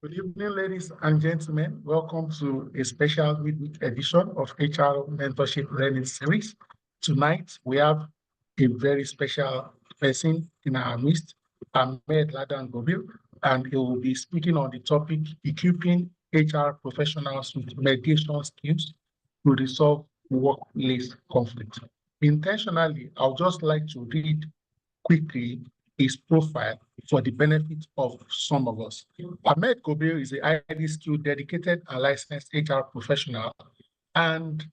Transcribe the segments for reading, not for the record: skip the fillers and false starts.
Good evening, ladies and gentlemen. Welcome to a special midweek edition of HR Mentorship Learning Series. Tonight, we have a very special person in our midst, Ahmed Ladan Gobil, and he will be speaking on the topic, equipping HR professionals with mediation skills to resolve workplace conflict. Intentionally, I would just like to read quickly his profile for the benefit of some of us. Ahmed Gobil is a highly skilled, dedicated, and licensed HR professional and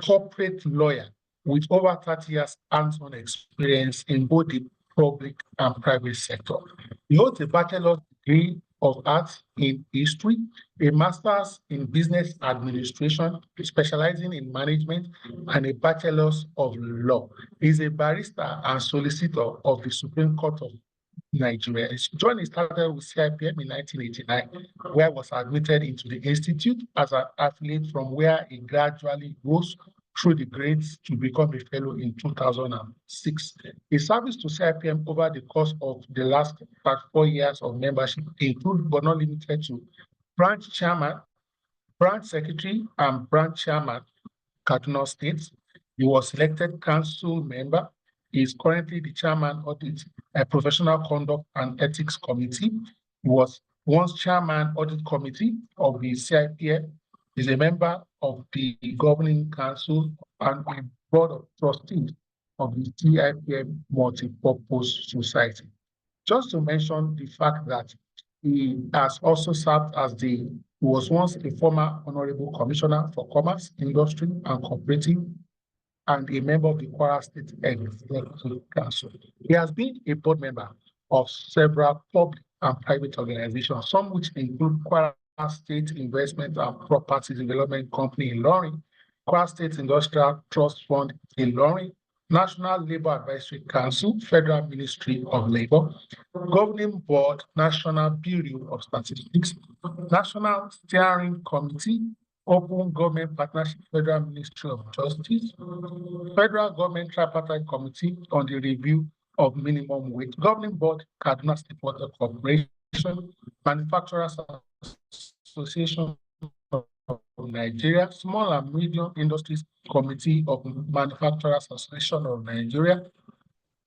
corporate lawyer with over 30 years hands-on experience in both the public and private sector. He holds a bachelor's degree of arts in history, a master's in business administration, specializing in management, and a bachelor's of law. He is a barrister and solicitor of the Supreme Court of Nigeria. His journey started with CIPM in 1989, where I was admitted into the institute as an affiliate, from where he gradually rose through the grades to become a fellow in 2006. His service to CIPM over the course of the last 4 years of membership include, but not limited to, branch chairman, branch secretary, and branch chairman, Kaduna State. He was elected council member. He is currently the chairman of the Professional Conduct and Ethics Committee. He was once chairman audit committee of the CIPM. He is a member of the governing council and a board of trustees of the CIPM Multipurpose Society. Just to mention the fact that he has also served as was once a former Honorable Commissioner for Commerce, Industry, and Cooperative, and a member of the Kwara State Executive Council. He has been a board member of several public and private organizations, some which include Kwara State Investment and Property Development Company in Ilorin, Kwara State Industrial Trust Fund in Ilorin, National Labour Advisory Council, Federal Ministry of Labour, Governing Board, National Bureau of Statistics, National Steering Committee, Open Government Partnership, Federal Ministry of Justice, Federal Government Tripartite Committee on the Review of Minimum Wage, Governing Board, Kaduna State Water Corporation, Manufacturers Association of Nigeria, Small and Medium Industries Committee of Manufacturers Association of Nigeria,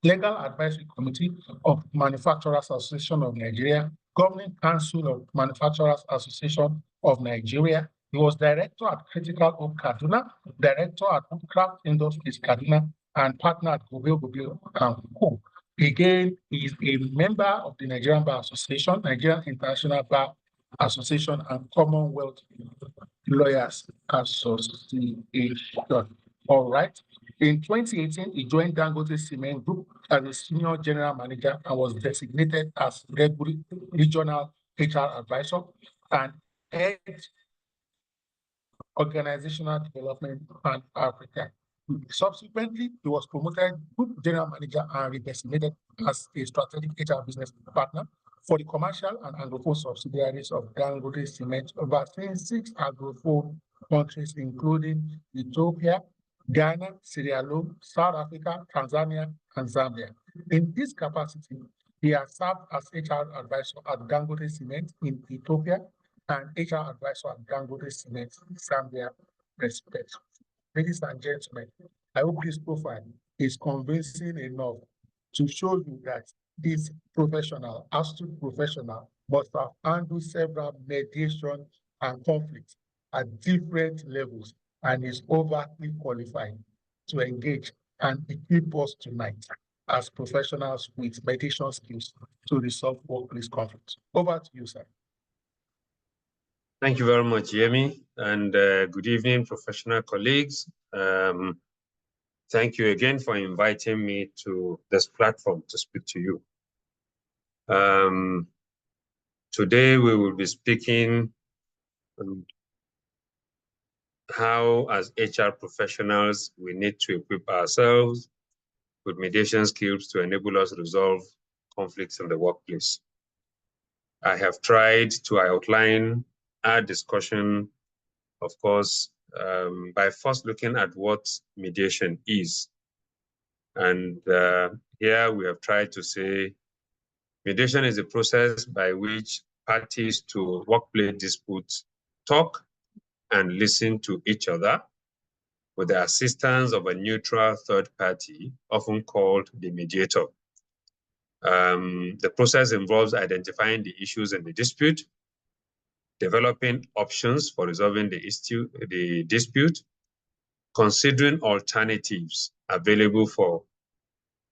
Legal Advisory Committee of Manufacturers Association of Nigeria, Governing Council of Manufacturers Association of Nigeria. He was director at Critical Home Kaduna, director at Woodcraft Industries Kaduna, and partner at Gobil & Co. Again, he is a member of the Nigerian Bar Association, Nigerian International Bar Association, and Commonwealth Lawyers Association. All right. In 2018, he joined Dangote Cement Group as a senior general manager and was designated as regional HR advisor and head organizational development pan Africa. Subsequently, he was promoted group general manager and redesignated as a strategic HR business partner for the commercial and anglophone subsidiaries of Dangote Cement, overseeing 6 anglophone countries, including Ethiopia, Ghana, Sierra Leone, South Africa, Tanzania, and Zambia. In this capacity, he has served as HR advisor at Dangote Cement in Ethiopia and HR advisor at Dangote Cement in Zambia, respectively. Ladies and gentlemen, I hope this profile is convincing enough to show you that this professional, astute professional, must have handled several mediation and conflicts at different levels and is overtly qualified to engage and equip us tonight as professionals with mediation skills to resolve workplace conflicts. Over to you, sir. Thank you very much, Yemi, and good evening, professional colleagues. Thank you again for inviting me to this platform to speak to you. Today we will be speaking on how, as HR professionals, we need to equip ourselves with mediation skills to enable us to resolve conflicts in the workplace. I have tried to outline our discussion, of course, by first looking at what mediation is. And here we have tried to say mediation is a process by which parties to workplace disputes talk and listen to each other with the assistance of a neutral third party, often called the mediator. The process involves identifying the issues in the dispute, developing options for resolving the dispute, considering alternatives available for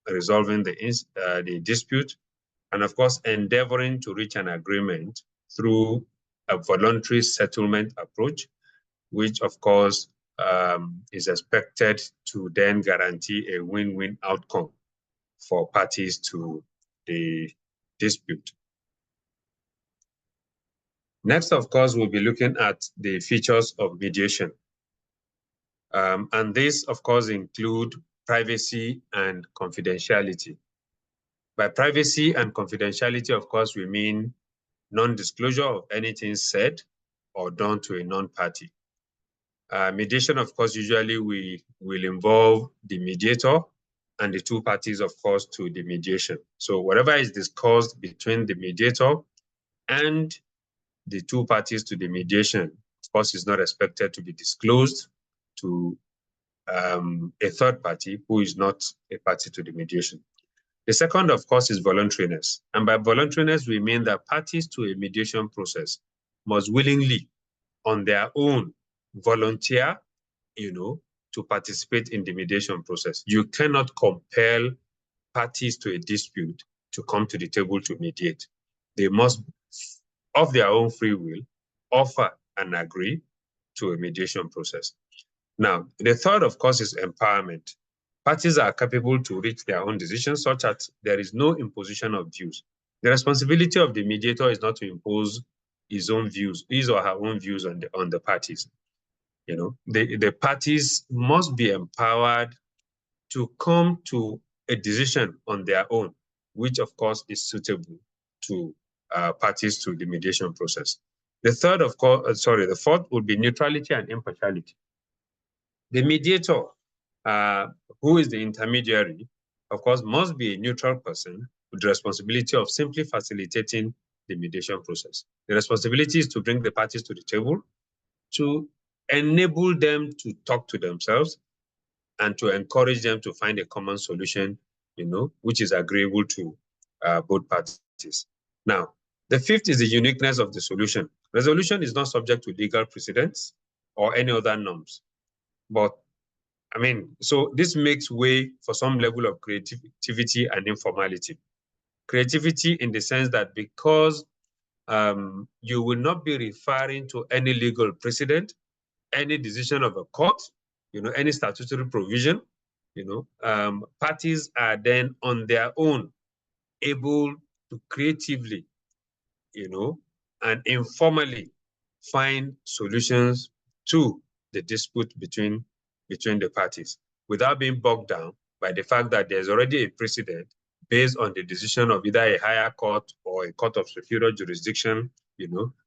resolving the dispute, and of course, endeavoring to reach an agreement through a voluntary settlement approach, which of course is expected to then guarantee a win-win outcome for parties to the dispute. Next, of course, we'll be looking at the features of mediation. And this, of course, include privacy and confidentiality. By privacy and confidentiality, of course, we mean non-disclosure of anything said or done to a non-party. Mediation, of course, usually will involve the mediator and the two parties, of course, to the mediation. So whatever is discussed between the mediator and the two parties to the mediation, of course, is not expected to be disclosed to a third party who is not a party to the mediation. The second, of course, is voluntariness. And by voluntariness, we mean that parties to a mediation process must willingly, on their own, volunteer, to participate in the mediation process. You cannot compel parties to a dispute to come to the table to mediate. They must, of their own free will, offer and agree to a mediation process. Now, the third, of course, is empowerment. Parties are capable to reach their own decisions such that there is no imposition of views. The responsibility of the mediator is not to impose his or her own views on the parties. The parties must be empowered to come to a decision on their own, which of course is suitable to parties to the mediation process. The fourth would be neutrality and impartiality. The mediator, who is the intermediary, of course, must be a neutral person with the responsibility of simply facilitating the mediation process. The responsibility is to bring the parties to the table, to enable them to talk to themselves, and to encourage them to find a common solution, which is agreeable to both parties. Now, the fifth is the uniqueness of the solution. Resolution is not subject to legal precedents or any other norms. But so this makes way for some level of creativity and informality. Creativity in the sense that because you will not be referring to any legal precedent, any decision of a court, any statutory provision, parties are then on their own able to creatively, and informally find solutions to the dispute between the parties without being bogged down by the fact that there's already a precedent based on the decision of either a higher court or a court of superior jurisdiction,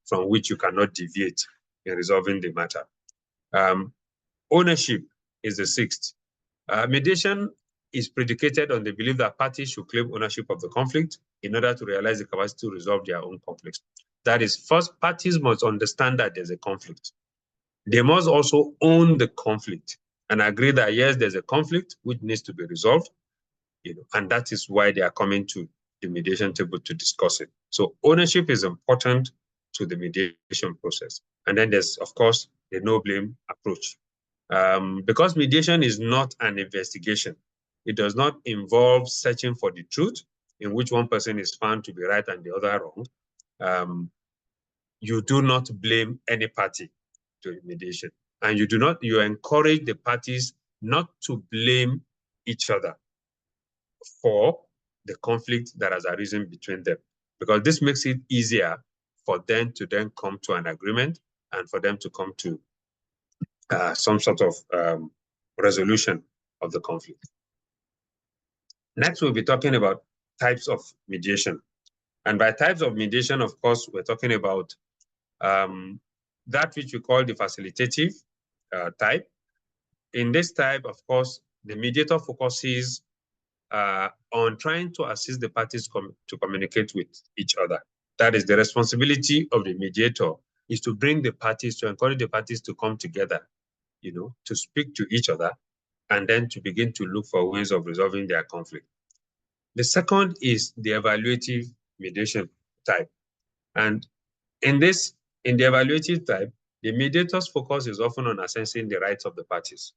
from which you cannot deviate in resolving the matter. Ownership is the sixth. Mediation is predicated on the belief that parties should claim ownership of the conflict in order to realize the capacity to resolve their own conflicts. That is, first, parties must understand that there's a conflict. They must also own the conflict and agree that, yes, there's a conflict which needs to be resolved, and that is why they are coming to the mediation table to discuss it. So ownership is important to the mediation process. And then there's, of course, the no-blame approach. Because mediation is not an investigation, it does not involve searching for the truth, in which one person is found to be right and the other wrong. You do not blame any party to mediation, and you encourage the parties not to blame each other for the conflict that has arisen between them, because this makes it easier for them to then come to an agreement and for them to come to some sort of resolution of the conflict. Next, we'll be talking about types of mediation. And by types of mediation, of course, we're talking about that which we call the facilitative type. In this type, of course, the mediator focuses on trying to assist the parties to communicate with each other. That is the responsibility of the mediator, is to bring the parties, to encourage the parties to come together, to speak to each other, and then to begin to look for ways of resolving their conflict. The second is the evaluative mediation type. And in the evaluative type, the mediator's focus is often on assessing the rights of the parties.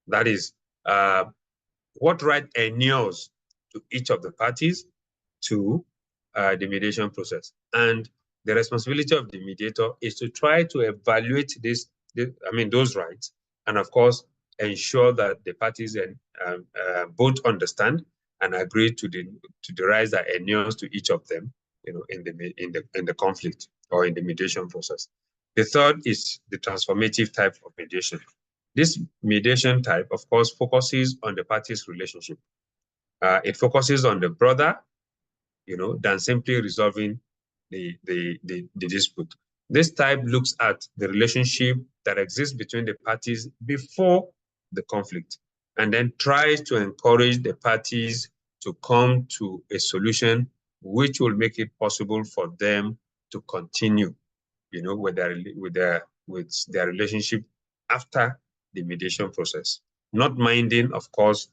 That is, what right inures to each of the parties to the mediation process. And the responsibility of the mediator is to try to evaluate those rights, and of course, ensure that the parties both understand and agree to the rights that inures to each of them, in the conflict or in the mediation process. The third is the transformative type of mediation. This mediation type, of course, focuses on the parties' relationship. It focuses on the broader, than simply resolving the dispute. This type looks at the relationship that exists between the parties before the conflict, and then tries to encourage the parties to come to a solution which will make it possible for them to continue, with their relationship after the mediation process. Not minding, of course,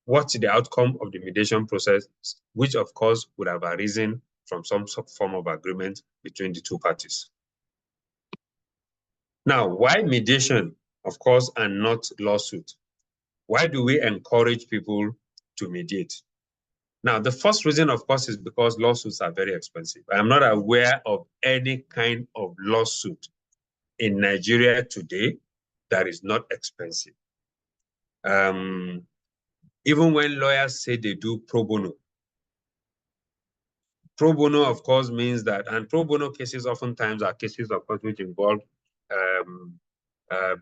what's the outcome of the mediation process, which of course would have arisen from some form of agreement between the two parties. Now, why mediation, of course, and not lawsuit? Why do we encourage people to mediate? Now, the first reason, of course, is because lawsuits are very expensive. I am not aware of any kind of lawsuit in Nigeria today that is not expensive. Even when lawyers say they do pro bono, of course, means that, and pro bono cases oftentimes are cases, of course, which involve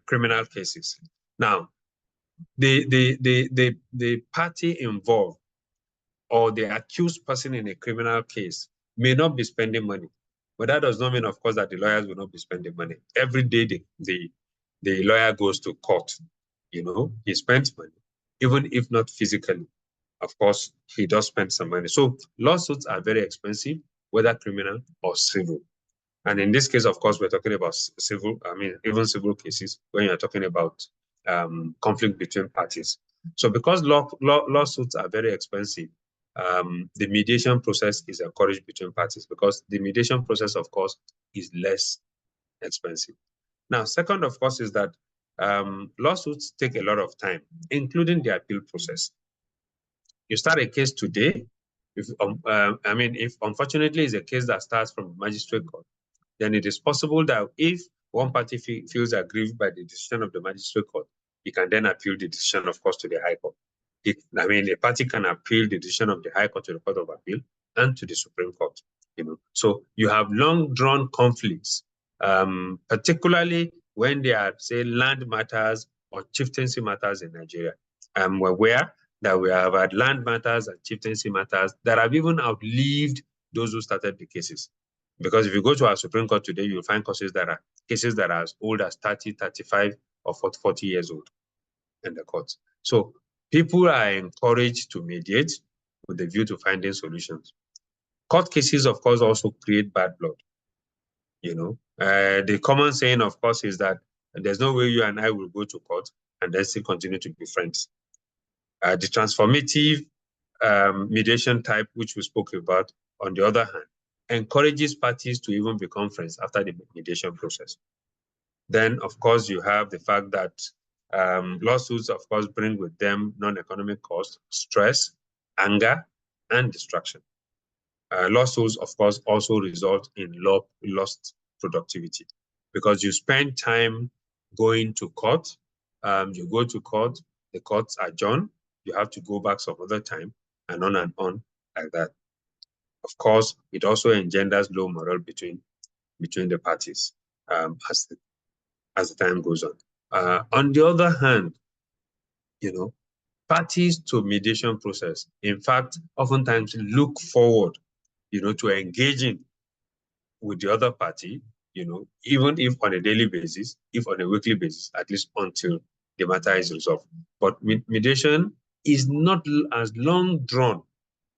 criminal cases. Now, the party involved or the accused person in a criminal case may not be spending money, but that does not mean, of course, that the lawyers will not be spending money. Every day the lawyer goes to court, he spends money, even if not physically. Of course, he does spend some money. So lawsuits are very expensive, whether criminal or civil. And in this case, of course, we're talking about civil, even civil cases when you're talking about conflict between parties. So because lawsuits are very expensive, the mediation process is encouraged between parties, because the mediation process, of course, is less expensive. Now, second, of course, is that lawsuits take a lot of time, including the appeal process. You start a case today, if unfortunately it's a case that starts from the magistrate court, then it is possible that if one party feels aggrieved by the decision of the magistrate court, he can then appeal the decision, of course, to the High Court. A party can appeal the decision of the High Court to the Court of Appeal and to the Supreme Court. So you have long-drawn conflicts, particularly when they are, say, land matters or chieftaincy matters in Nigeria. We're aware that we have had land matters and chieftaincy matters that have even outlived those who started the cases. Because if you go to our Supreme Court today, you'll find cases that are as old as 30, 35, or 40 years old in the courts. So people are encouraged to mediate with a view to finding solutions. Court cases, of course, also create bad blood. The common saying, of course, is that there's no way you and I will go to court and then still continue to be friends. The transformative mediation type, which we spoke about, on the other hand, encourages parties to even become friends after the mediation process. Then, of course, you have the fact that lawsuits, of course, bring with them non-economic costs, stress, anger, and distraction. Lawsuits, of course, also result in lost productivity, because you spend time going to court, you go to court, the courts adjourn, you have to go back some other time, and on like that. Of course, it also engenders low morale between the parties as the time goes on. On the other hand, parties to mediation process, in fact, oftentimes look forward, to engaging with the other party, even if on a daily basis, if on a weekly basis, at least until the matter is resolved. But mediation is not as long drawn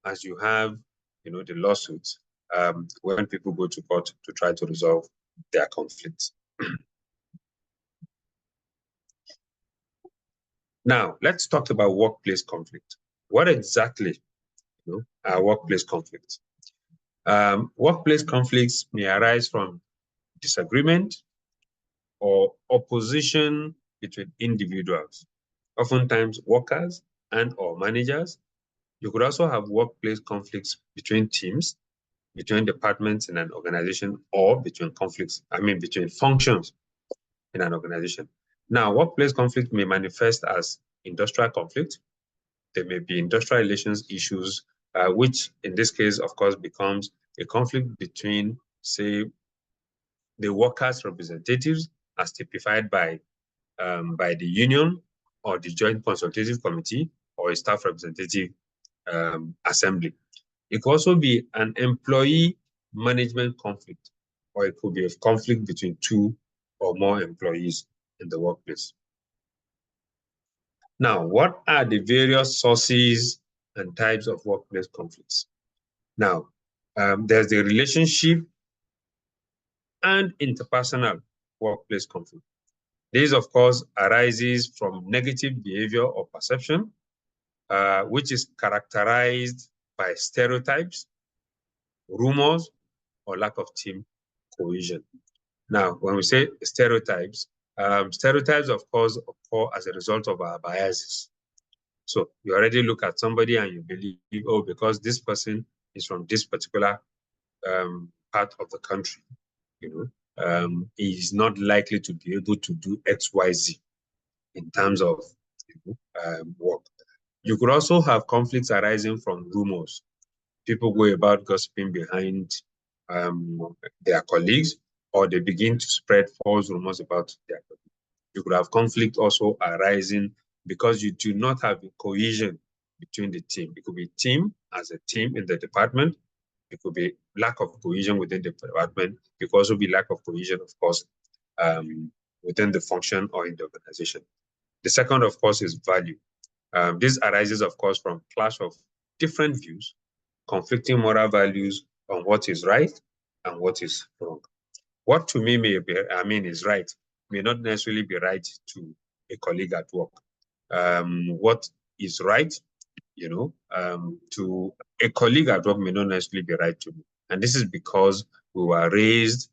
as you have, the lawsuits when people go to court to try to resolve their conflicts. Now, let's talk about workplace conflict. What exactly are workplace conflicts? Workplace conflicts may arise from disagreement or opposition between individuals, oftentimes workers and or managers. You could also have workplace conflicts between teams, between departments in an organization, or between functions in an organization. Now, workplace conflict may manifest as industrial conflict. There may be industrial relations issues, which in this case, of course, becomes a conflict between, say, the workers' representatives as typified by the union or the joint consultative committee or a staff representative assembly. It could also be an employee management conflict, or it could be a conflict between two or more employees in the workplace. Now, what are the various sources and types of workplace conflicts? Now, there's the relationship and interpersonal workplace conflict. This, of course, arises from negative behavior or perception, which is characterized by stereotypes, rumors, or lack of team cohesion. Now, when we say stereotypes, stereotypes, of course, occur as a result of our biases. So you already look at somebody and you believe, oh, because this person is from this particular part of the country, he is not likely to be able to do X, Y, Z in terms of work. You could also have conflicts arising from rumors. People go about gossiping behind their colleagues, or they begin to spread false rumors about their colleagues. You could have conflict also arising because you do not have a cohesion between the team. It could be team as a team in the department. It could be lack of cohesion within the department. It could also be lack of cohesion, of course, within the function or in the organization. The second, of course, is value. This arises, of course, from clash of different views, conflicting moral values on what is right and what is wrong. What to me is right may not necessarily be right to a colleague at work. What is right, to a colleague at work may not necessarily be right to me. And this is because we were raised,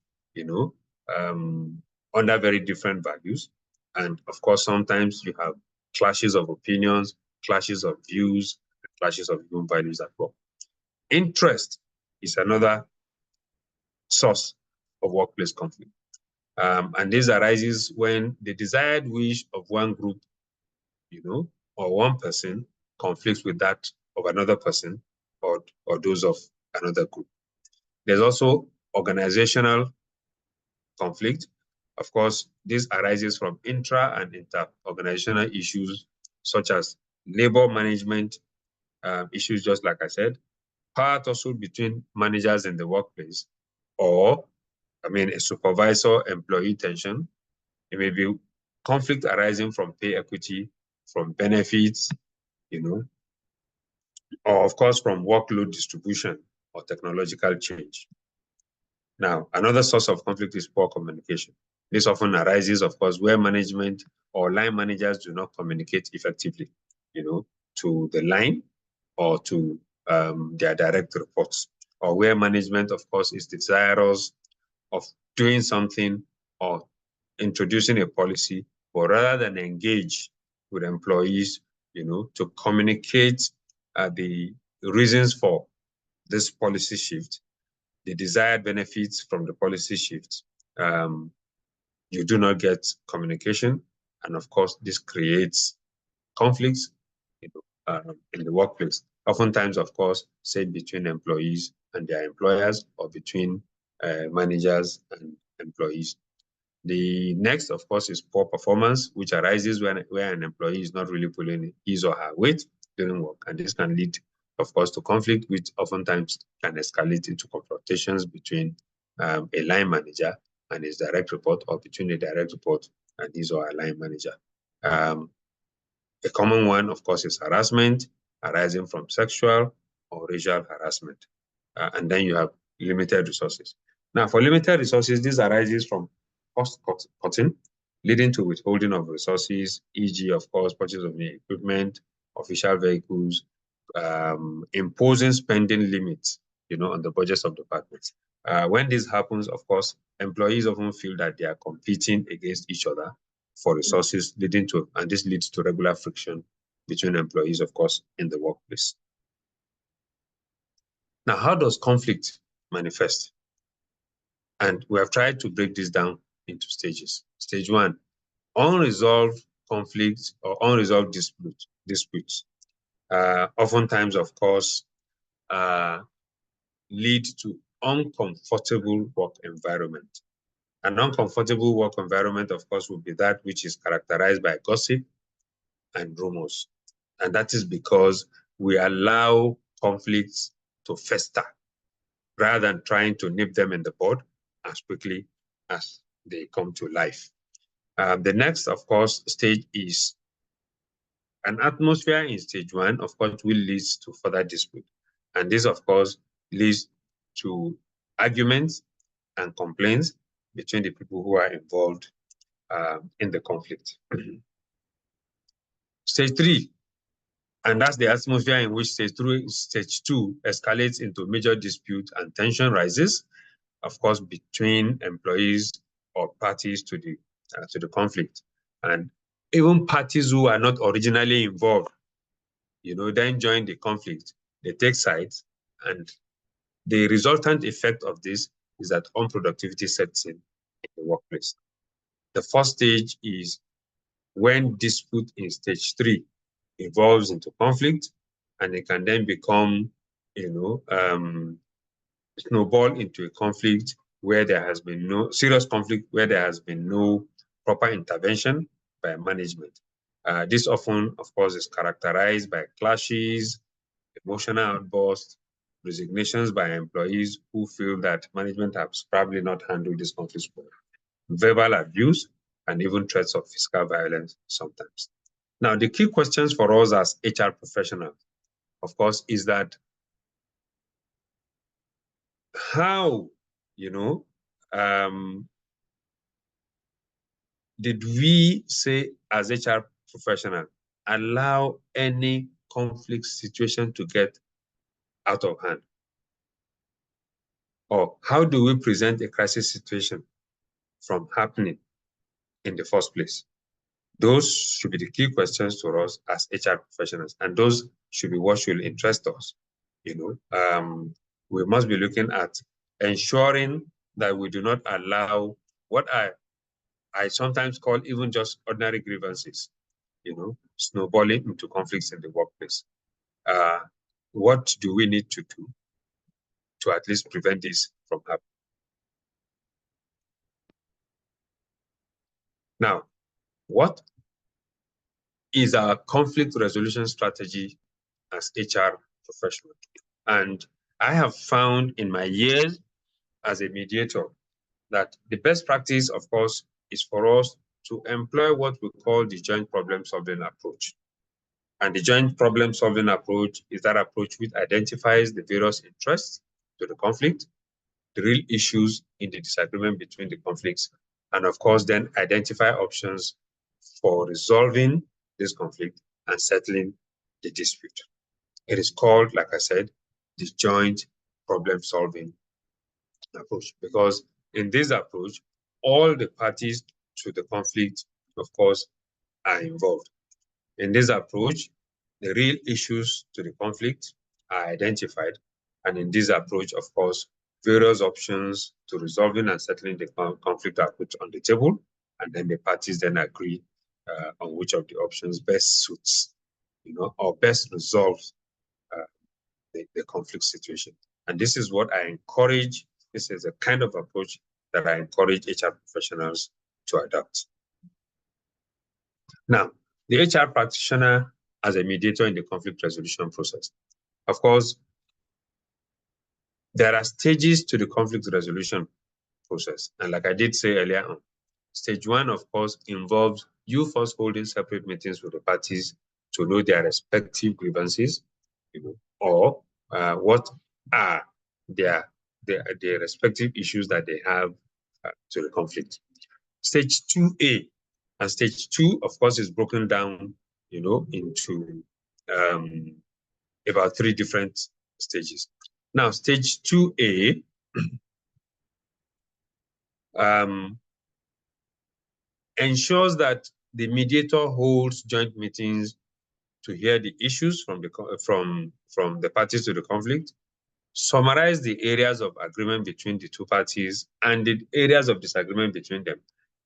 under very different values. And of course, sometimes you have clashes of opinions, clashes of views, clashes of human values at work. Interest is another source of workplace conflict. And this arises when the desired wish of one group, or one person conflicts with that of another person or those of another group. There's also organizational conflict. Of course, this arises from intra and inter-organizational issues such as labor management issues, just like I said, power tussle between managers in the workplace, or a supervisor-employee tension. It may be conflict arising from pay equity, from benefits, or of course from workload distribution or technological change. Now, another source of conflict is poor communication. This often arises, of course, where management or line managers do not communicate effectively, to the line or to their direct reports, or where management, of course, is desirous of doing something or introducing a policy, but rather than engage with employees, to communicate the reasons for this policy shift, the desired benefits from the policy shift, you do not get communication. And of course, this creates conflicts in the workplace. Oftentimes, of course, say between employees and their employers, or between managers and employees. The next, of course, is poor performance, which arises where an employee is not really pulling his or her weight during work. And this can lead, of course, to conflict, which oftentimes can escalate into confrontations between a line manager and his direct report, or between a direct report and his or her line manager. A common one, of course, is harassment arising from sexual or racial harassment. And then you have limited resources. Now, for limited resources, this arises from cost cutting, leading to withholding of resources, e.g., of course, purchase of new equipment, official vehicles, imposing spending limits, on the budgets of departments. When this happens, of course, employees often feel that they are competing against each other for resources, and this leads to regular friction between employees, of course, in the workplace. Now, how does conflict manifest? And we have tried to break this down into stages. Stage one, unresolved conflicts or unresolved disputes. Oftentimes, of course, lead to uncomfortable work environment. An uncomfortable work environment, of course, will be that which is characterized by gossip and rumors. And that is because we allow conflicts to fester rather than trying to nip them in the bud as quickly as they come to life. The next, of course, stage is an atmosphere in stage one, of course, will lead to further dispute. And this, of course, leads to arguments and complaints between the people who are involved in the conflict. Stage three, and that's the atmosphere in which stage two escalates into major dispute and tension rises, of course, between employees or parties to the conflict. And even parties who are not originally involved, then join the conflict. They take sides, and the resultant effect of this is that unproductivity sets in the workplace. The first stage is when dispute in stage three evolves into conflict, and it can then become, snowball into a conflict where there has been no serious conflict, where there has been no proper intervention by management. This often, of course, is characterized by clashes, emotional outbursts, resignations by employees who feel that management has probably not handled this conflict well, verbal abuse, and even threats of physical violence sometimes. Now, the key questions for us as HR professionals, of course, is that how, did we say as HR professional allow any conflict situation to get out of hand? Or how do we prevent a crisis situation from happening in the first place? Those should be the key questions to us as HR professionals, and those should be what should interest us. We must be looking at ensuring that we do not allow what I sometimes call even just ordinary grievances, snowballing into conflicts in the workplace. What do we need to do to at least prevent this from happening? Now, what is our conflict resolution strategy as HR professional? And I have found in my years as a mediator that the best practice, of course, is for us to employ what we call the joint problem-solving approach. And the joint problem-solving approach is that approach which identifies the various interests to the conflict, the real issues in the disagreement between the conflicts, and of course, then identify options for resolving this conflict and settling the dispute. It is called, like I said, the joint problem-solving approach, because in this approach, all the parties to the conflict, of course, are involved. In this approach, the real issues to the conflict are identified. And in this approach, of course, various options to resolving and settling the conflict are put on the table. And then the parties then agree on which of the options best suits, or best resolves the conflict situation. And this is what I encourage. This is a kind of approach that I encourage HR professionals to adopt. Now, the HR practitioner as a mediator in the conflict resolution process. Of course, there are stages to the conflict resolution process. And like I did say earlier on, stage one, of course, involves you first holding separate meetings with the parties to know their respective grievances, or what are their the respective issues that they have to the conflict. Stage 2A and stage 2, of course, is broken down, into about 3 different stages. Now, stage 2A ensures that the mediator holds joint meetings to hear the issues from the parties to the conflict, summarize the areas of agreement between the two parties and the areas of disagreement between them,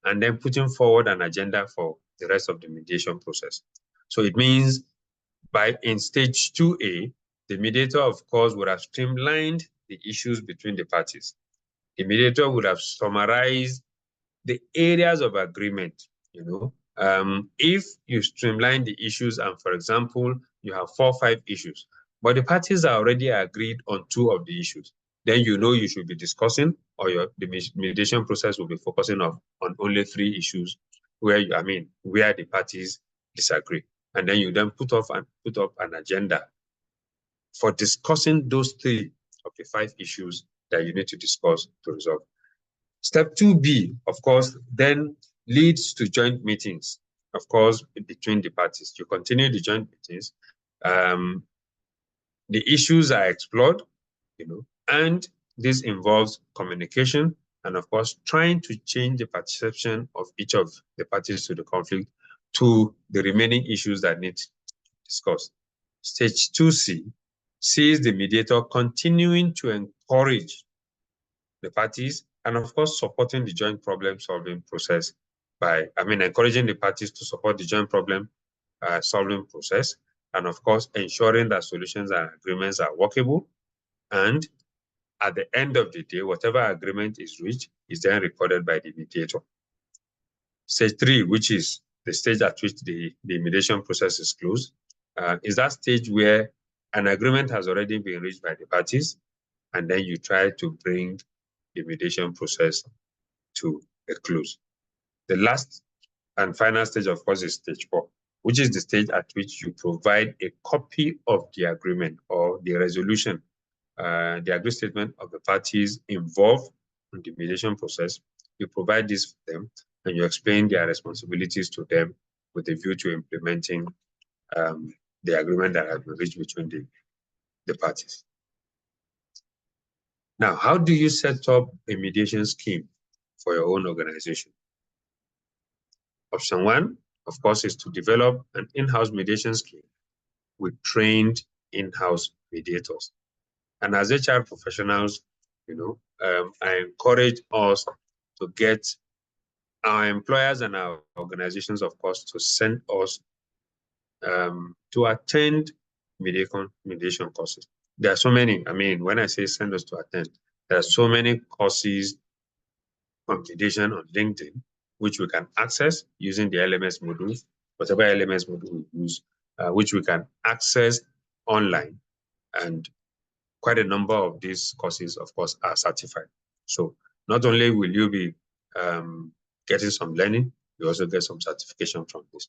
and then putting forward an agenda for the rest of the mediation process. So it means in stage 2A, the mediator, of course, would have streamlined the issues between the parties. The mediator would have summarized the areas of agreement, if you streamline the issues and, for example, you have 4 or 5 issues, but the parties are already agreed on 2 of the issues, then you should be discussing, or the mediation process will be focusing on only 3 issues where the parties disagree. And then you then put up an agenda for discussing those 3 of the 5 issues that you need to discuss to resolve. Step 2B, of course, then leads to joint meetings, of course, between the parties. You continue the joint meetings. The issues are explored, and this involves communication and, of course, trying to change the perception of each of the parties to the conflict to the remaining issues that need to be discussed. Stage 2C sees the mediator continuing to encourage the parties and, of course, supporting the joint problem-solving process by, encouraging the parties to support the joint problem-solving process, and, of course, ensuring that solutions and agreements are workable. And at the end of the day, whatever agreement is reached is then recorded by the mediator. Stage 3, which is the stage at which the mediation process is closed, is that stage where an agreement has already been reached by the parties, and then you try to bring the mediation process to a close. The last and final stage, of course, is stage 4, which is the stage at which you provide a copy of the agreement or the resolution, the agreed statement of the parties involved in the mediation process. You provide this for them, and you explain their responsibilities to them with a view to implementing the agreement that has been reached between the parties. Now, how do you set up a mediation scheme for your own organization? Option 1, of course, is to develop an in-house mediation scheme with trained in-house mediators. And as HR professionals, I encourage us to get our employers and our organizations, of course, to send us to attend mediation courses. There are so many. When I say send us to attend, there are so many courses on mediation on LinkedIn, which we can access using the LMS modules, whatever LMS module we use, which we can access online. And quite a number of these courses, of course, are certified. So not only will you be getting some learning, you also get some certification from this.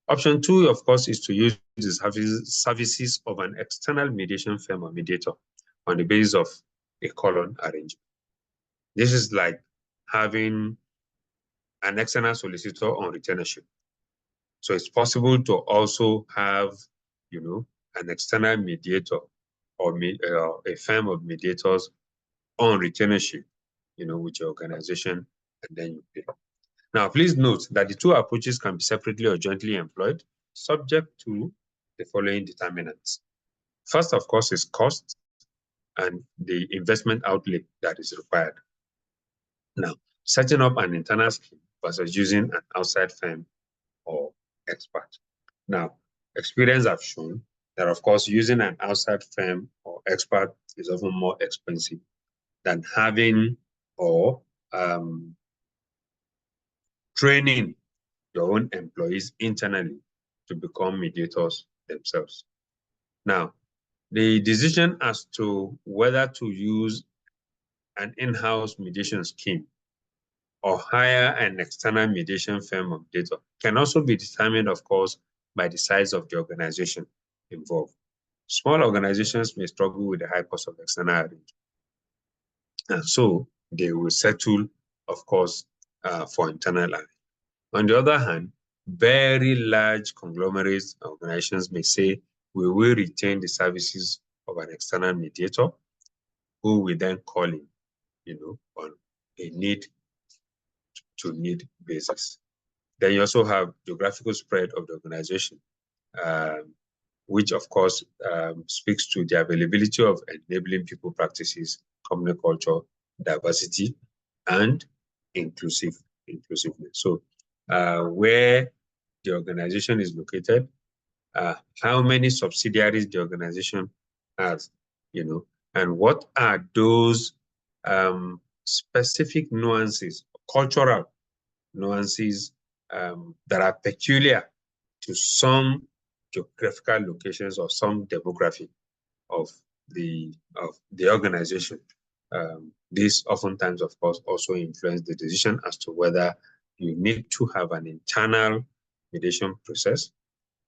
Option 2, of course, is to use the services of an external mediation firm or mediator on the basis of a call-on arrangement. This is like having an external solicitor on retainership. So it's possible to also have, an external mediator or a firm of mediators on retainership, with your organization, and then you pay. Now, please note that the 2 approaches can be separately or jointly employed, subject to the following determinants. First, of course, is cost and the investment outlay that is required. Now, setting up an internal scheme versus using an outside firm or expert. Now, experience have shown that, of course, using an outside firm or expert is often more expensive than having or training your own employees internally to become mediators themselves. Now, the decision as to whether to use an in-house mediation scheme or hire an external mediation firm or mediator can also be determined, of course, by the size of the organization involved. Small organizations may struggle with the high cost of external arrangement. And so they will settle, of course, for internal alignment. On the other hand, very large conglomerates organizations may say, we will retain the services of an external mediator who we then call in, on a need-to-need basis. Then you also have geographical spread of the organization, which of course speaks to the availability of enabling people practices, company culture, diversity, and inclusiveness. So where the organization is located, how many subsidiaries the organization has, and what are those specific nuances, cultural nuances that are peculiar to some geographical locations or some demography of the organization. This oftentimes, of course, also influence the decision as to whether you need to have an internal mediation process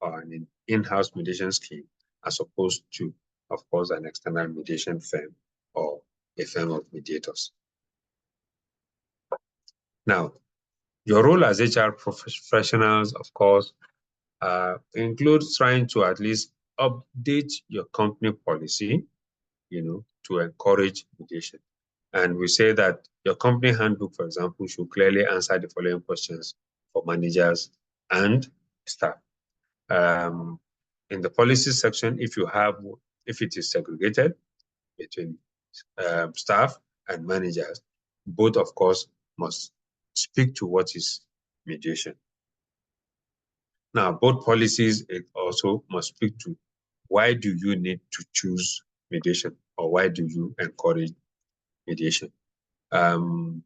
or an in-house mediation scheme, as opposed to, of course, an external mediation firm or a firm of mediators. Now, your role as HR professionals, of course, includes trying to at least update your company policy, to encourage mediation. And we say that your company handbook, for example, should clearly answer the following questions for managers and staff. In the policy section, if it is segregated between staff and managers, both, of course, must speak to what is mediation. Now, both policies also must speak to why do you need to choose mediation, or why do you encourage mediation? On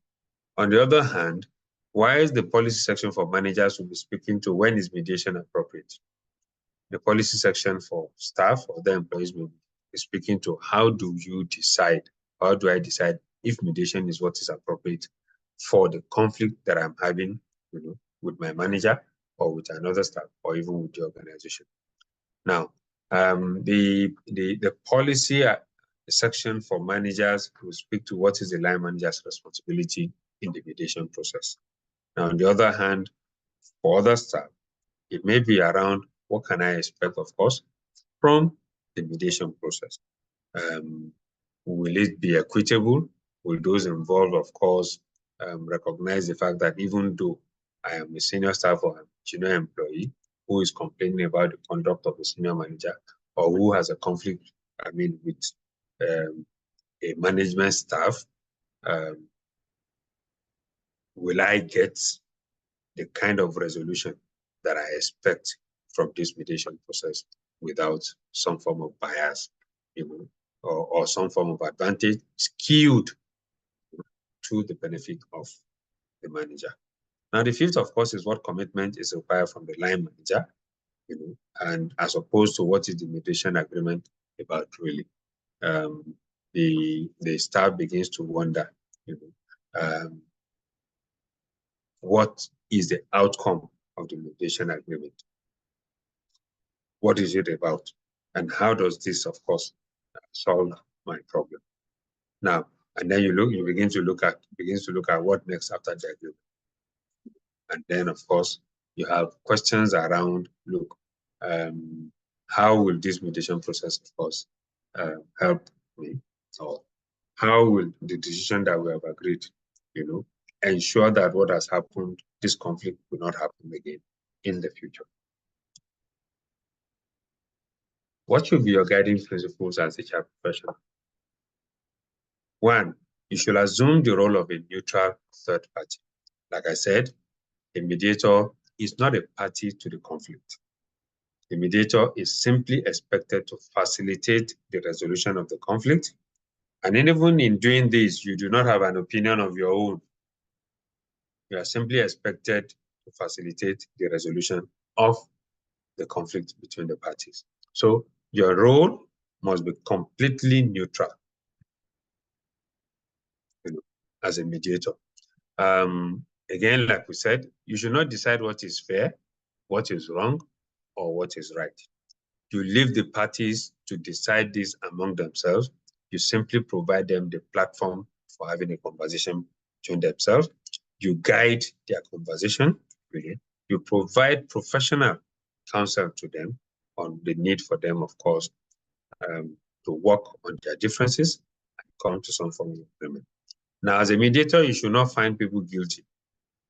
the other hand, why is the policy section for managers will be speaking to when is mediation appropriate? The policy section for staff or the employees will be speaking to how do I decide if mediation is what is appropriate for the conflict that I'm having, with my manager or with another staff or even with the organization. Now, the policy section for managers will speak to what is the line manager's responsibility in the mediation process. Now, on the other hand, for other staff, it may be around what can I expect, of course, from the mediation process. Will it be equitable? Will those involved, of course, recognize the fact that even though I am a senior staff or a junior employee who is complaining about the conduct of a senior manager, or who has a conflict, with a management staff, will I get the kind of resolution that I expect from this mediation process without some form of bias, or some form of advantage skewed to the benefit of the manager. Now, the fifth, of course, is what commitment is required from the line manager, and as opposed to what is the mediation agreement about really. The staff begins to wonder, what is the outcome of the mediation agreement? What is it about? And how does this, of course, solve my problem? Now, and then you begin to look at what next after the agreement. And then, of course, you have questions around, how will this mediation process, of course, help me? Or how will the decision that we have agreed, ensure that what has happened, this conflict will not happen again in the future? What should be your guiding principles as a HR professional? One, you should assume the role of a neutral third party. Like I said, a mediator is not a party to the conflict. The mediator is simply expected to facilitate the resolution of the conflict. And even in doing this, you do not have an opinion of your own. You are simply expected to facilitate the resolution of the conflict between the parties. So your role must be completely neutral, as a mediator. Again, like we said, you should not decide what is fair, what is wrong, or what is right. You leave the parties to decide this among themselves. You simply provide them the platform for having a conversation between themselves. You guide their conversation, really. You provide professional counsel to them on the need for them, of course, to work on their differences and come to some form of agreement. Now, as a mediator, you should not find people guilty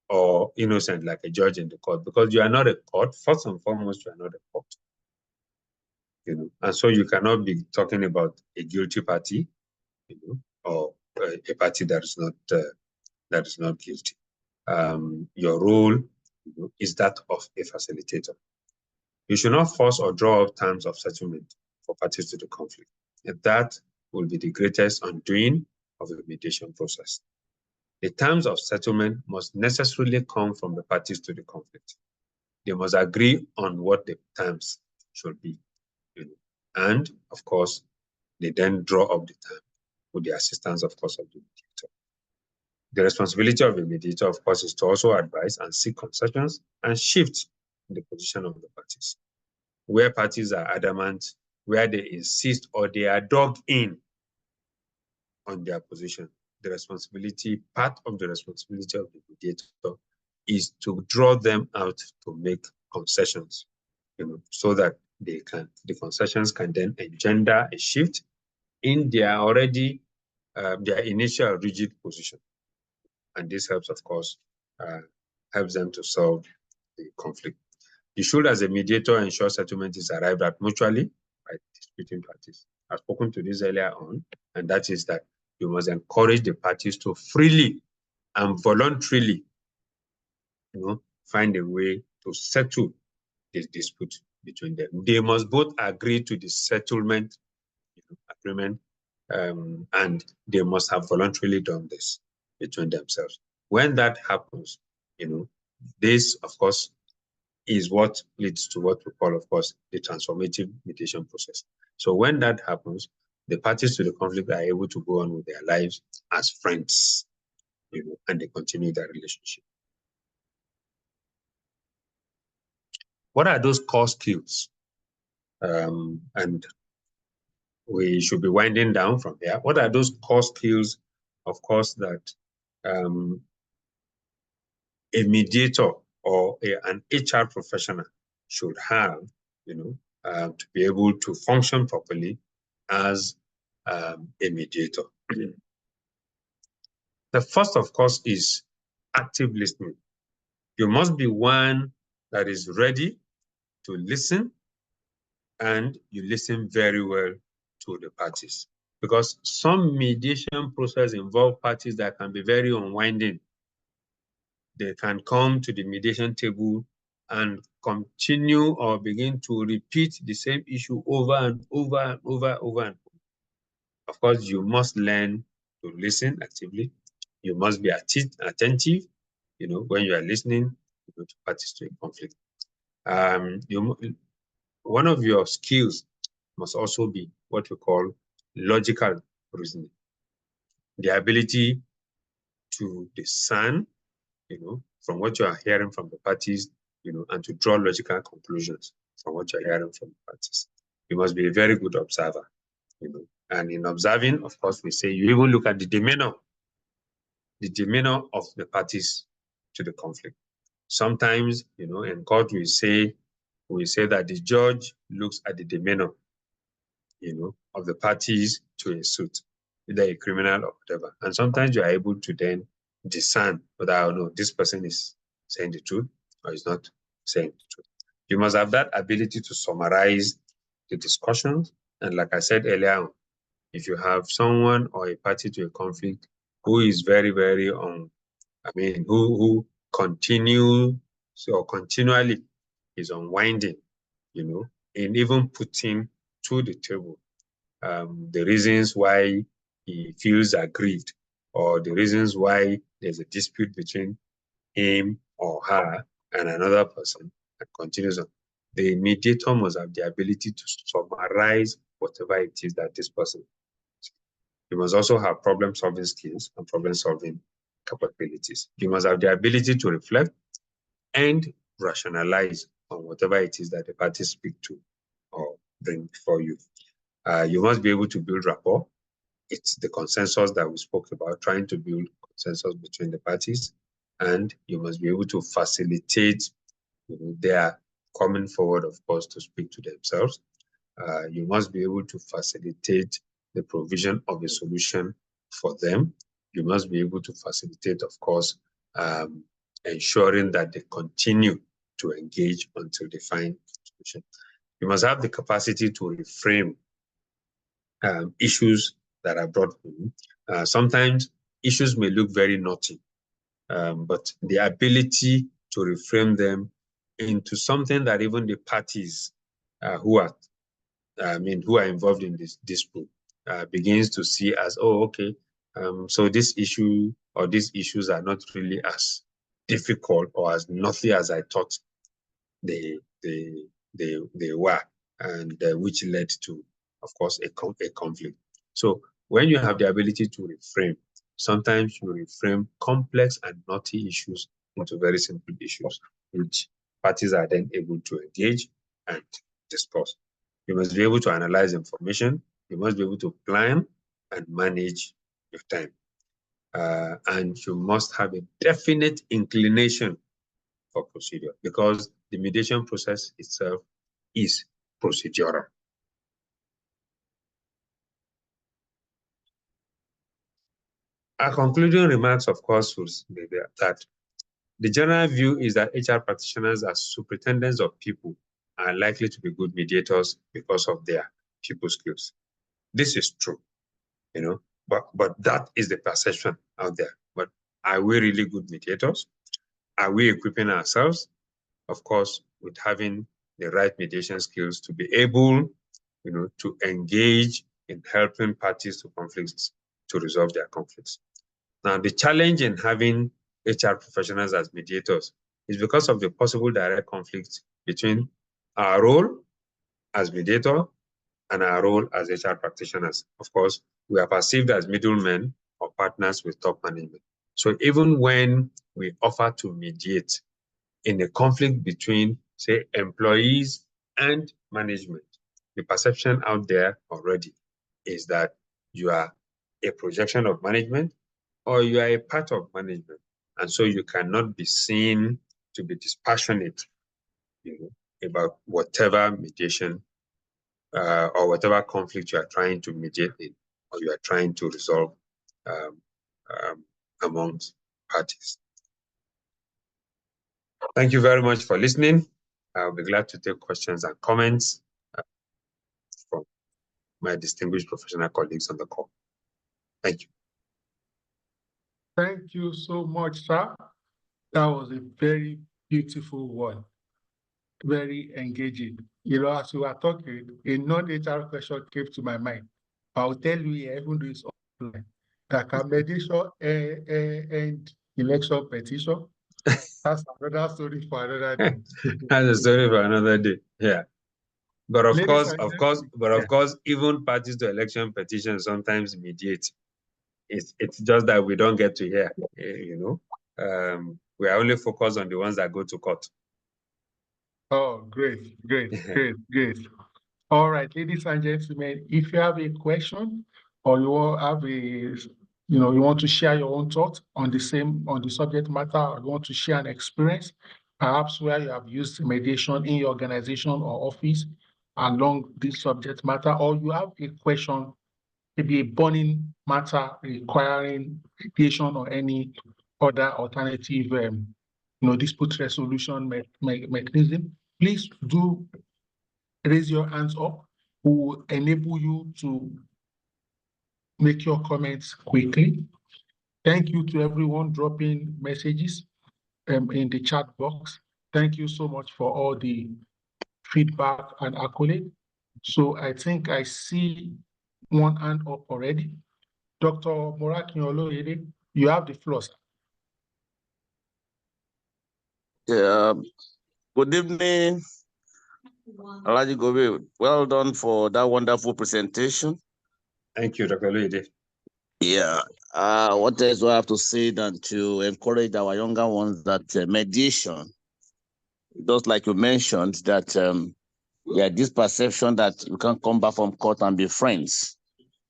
or innocent like a judge in the court, because you are not a court. First and foremost, you are not a court. And so you cannot be talking about a guilty party, or a party that is not guilty. Your role is that of a facilitator. You should not force or draw up terms of settlement for parties to the conflict. And that will be the greatest undoing of the mediation process. The terms of settlement must necessarily come from the parties to the conflict. They must agree on what the terms should be. And of course, they then draw up the term with the assistance, of course, of the mediator. The responsibility of the mediator, of course, is to also advise and seek concessions and shift the position of the parties. Where parties are adamant, where they insist or they are dug in on their position, part of the responsibility of the mediator is to draw them out to make concessions, so that the concessions can then engender a shift in their their initial rigid position. And this helps, of course, helps them to solve the conflict. You should, as a mediator, ensure settlement is arrived at mutually by disputing parties. I've spoken to this earlier on, and that is that you must encourage the parties to freely and voluntarily, find a way to settle this dispute between them. They must both agree to the settlement agreement, and they must have voluntarily done this between themselves. When that happens, this, of course, is what leads to what we call, of course, the transformative mediation process. So when that happens, the parties to the conflict are able to go on with their lives as friends, and they continue their relationship. What are those core skills? And we should be winding down from there. What are those core skills, of course, that a mediator or an HR professional should have, to be able to function properly as a mediator? The first, of course, is active listening. You must be one that is ready to listen, and you listen very well to the parties. Because some mediation process involve parties that can be very unwinding. They can come to the mediation table and continue or begin to repeat the same issue over and over and over and over. Of course, you must learn to listen actively. You must be attentive, when you are listening to parties to a conflict. One of your skills must also be what we call logical reasoning. The ability to discern, from what you are hearing from the parties, and to draw logical conclusions from what you're hearing from the parties. You must be a very good observer, And in observing, of course, we say you even look at the demeanor of the parties to the conflict. Sometimes, in court, we say that the judge looks at the demeanor, of the parties to a suit, either a criminal or whatever. And sometimes you are able to then discern whether this person is saying the truth or is not saying the truth. You must have that ability to summarize the discussions. And like I said earlier, if you have someone or a party to a conflict who is very, very who continually is unwinding, in even putting to the table the reasons why he feels aggrieved, or the reasons why there's a dispute between him or her and another person, and continues on. The mediator must have the ability to summarize whatever it is that this person. You must also have problem-solving skills and problem-solving capabilities. You must have the ability to reflect and rationalize on whatever it is that the parties speak to or bring before you. You must be able to build rapport it's the consensus that we spoke about, trying to build consensus between the parties, and you must be able to facilitate their coming forward, of course, to speak to themselves. You must be able to facilitate the provision of a solution for them. You must be able to facilitate, of course, ensuring that they continue to engage until they find a solution. You must have the capacity to reframe issues that are brought in. Sometimes issues may look very naughty, but the ability to reframe them into something that even the parties who are involved in this dispute begins to see as, oh, okay, so this issue or these issues are not really as difficult or as naughty as I thought they were, and which led to, of course, a conflict. So when you have the ability to reframe, sometimes you reframe complex and naughty issues into very simple issues, which parties are then able to engage and discuss. You must be able to analyze information. You must be able to plan and manage your time. And you must have a definite inclination for procedure, because the mediation process itself is procedural. Our concluding remarks, of course, would be that the general view is that HR practitioners as superintendents of people are likely to be good mediators because of their people skills. This is true, but that is the perception out there. But are we really good mediators? Are we equipping ourselves, of course, with having the right mediation skills to be able, to engage in helping parties to conflicts to resolve their conflicts? Now, the challenge in having HR professionals as mediators is because of the possible direct conflict between our role as mediator and our role as HR practitioners. Of course, we are perceived as middlemen or partners with top management. So even when we offer to mediate in a conflict between, say, employees and management, the perception out there already is that you are a projection of management or you are a part of management. And so you cannot be seen to be dispassionate about whatever mediation or whatever conflict you are trying to mediate in or you are trying to resolve amongst parties. Thank you very much for listening. I'll be glad to take questions and comments from my distinguished professional colleagues on the call. Thank you. Thank you so much, sir. That was a very beautiful one, very engaging. As we were talking, a non-HR question came to my mind. I'll tell you here, even though it's offline, that can mediation and election petition? That's another story for another day. That's a story for another day. Yeah. But of course, even parties to election petitions sometimes mediate. It's just that we don't get to hear, we are only focused on the ones that go to court. Oh, great. All right, ladies and gentlemen, if you have a question or you have you want to share your own thoughts on the subject matter, or you want to share an experience, perhaps where you have used mediation in your organization or office along this subject matter, or you have a question, maybe a burning matter requiring mediation or any other alternative, dispute resolution mechanism, please do raise your hands up. We will enable you to make your comments quickly. Thank you to everyone dropping messages in the chat box. Thank you so much for all the feedback and accolade. So I think I see one hand up already. Dr. Morakin, you have the floor, sir. Yeah. Good evening, Alaji Gobe. Well done for that wonderful presentation. Thank you, Dr. Oluide. Yeah. What else do I have to say than to encourage our younger ones that mediation, just like you mentioned, that this perception that you can come back from court and be friends.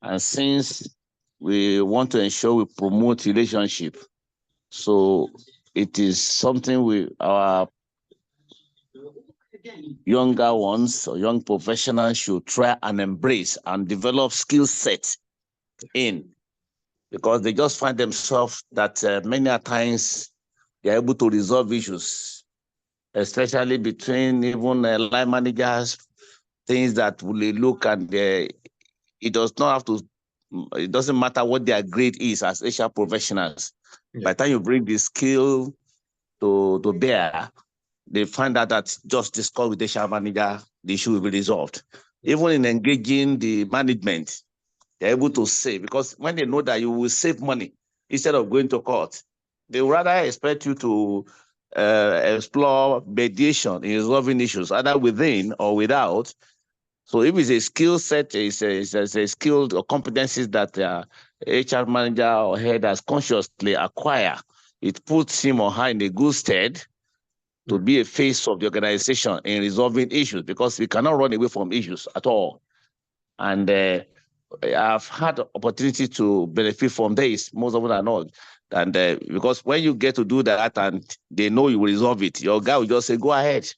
And since we want to ensure we promote relationship. So it is something our younger ones or young professionals should try and embrace and develop skill sets in, because they just find themselves that many a times they're able to resolve issues, especially between even line managers, things that will look and it does not have to, it doesn't matter what their grade is as HR professionals. Yeah. By the time you bring the skill to bear, they find out that just discuss with the HR manager, the issue will be resolved. Even in engaging the management, they're able to save, because when they know that you will save money instead of going to court, they would rather expect you to explore mediation in resolving issues, either within or without. So if it's a skill set, it's a skill or competencies that HR manager or head has consciously acquired, it puts him or her in a good stead to be a face of the organization in resolving issues, because we cannot run away from issues at all. And I've had opportunity to benefit from this, most of them are not. And because when you get to do that and they know you will resolve it, your guy will just say, go ahead.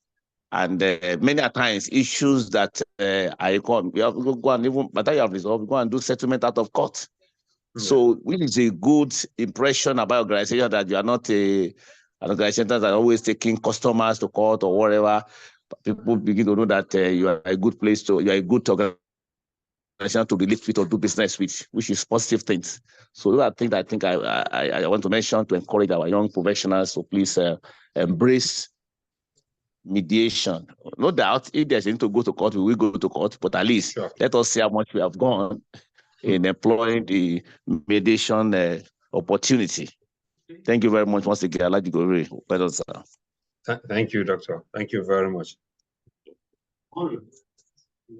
And many a times issues that I come, you have to go and even, by the time you have resolved, go and do settlement out of court. Yeah. So which is a good impression about organization, that you are not an organization that are always taking customers to court or whatever. People begin to know that you are a good place to, you are a good organization to relate with or do business with, which is positive things. So those are things that I want to mention to encourage our young professionals. So please embrace mediation. No doubt, if there's anything to go to court, we will go to court, but at least let us see how much we have gone in employing the mediation opportunity. Thank you very much once again. I'd like to go over. Thank you, Doctor. Thank you very much.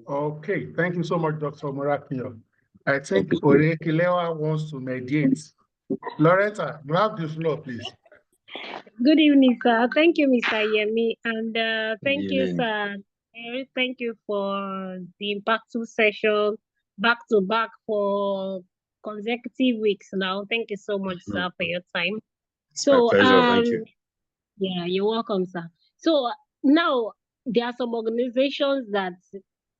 Okay, thank you so much, Dr. Morakinyo. I think Orekilewa wants to mediate. Loretta, you have the floor, please. Good evening, sir. Thank you, Mr. Yemi, and thank you, sir. Thank you for the impactful session, back to back for consecutive weeks now. Thank you so much, sir, for your time. It's my pleasure. Thank you. Yeah, you're welcome, sir. So now there are some organizations that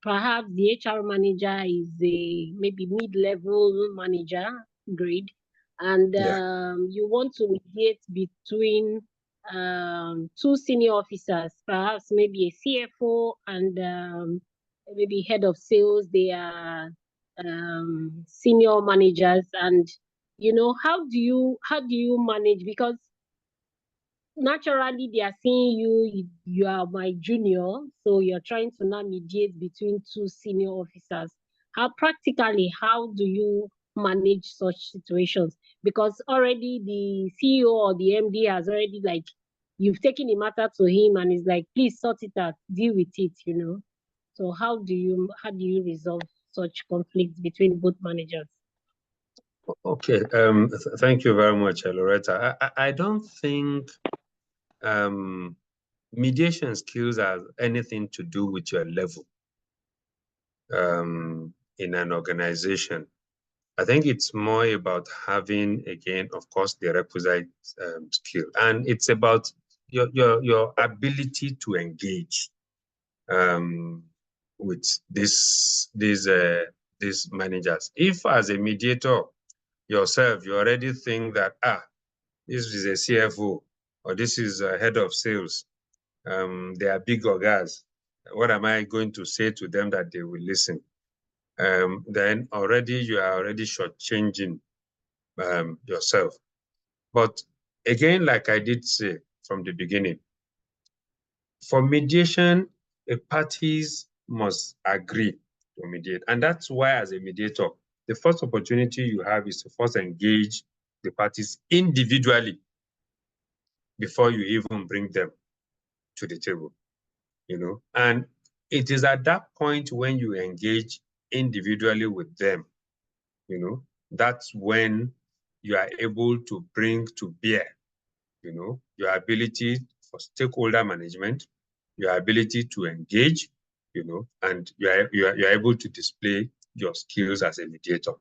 perhaps the HR manager is a maybe mid-level manager grade, and you want to mediate between two senior officers, perhaps maybe a CFO and maybe head of sales. They are senior managers, and you know, how do you manage? Because naturally they are seeing you are my junior, so you're trying to now mediate between two senior officers. How do you manage such situations? Because already the CEO or the MD has already, like, you've taken the matter to him and is like, please sort it out, deal with it, you know. So how do you resolve such conflicts between both managers? Okay, thank you very much, Loretta. I don't think mediation skills have anything to do with your level in an organization. I think it's more about having, again, of course, the requisite skill, and it's about your ability to engage with these managers. If as a mediator yourself, you already think that this is a CFO or this is a head of sales, they are big orgas, what am I going to say to them that they will listen? Then already you are already shortchanging yourself. But again, like I did say from the beginning, for mediation, the parties must agree to mediate. And that's why, as a mediator, the first opportunity you have is to first engage the parties individually before you even bring them to the table, you know. And it is at that point when you engage individually with them, you know, that's when you are able to bring to bear, you know, your ability for stakeholder management, your ability to engage, you know, and you are able to display your skills as a mediator.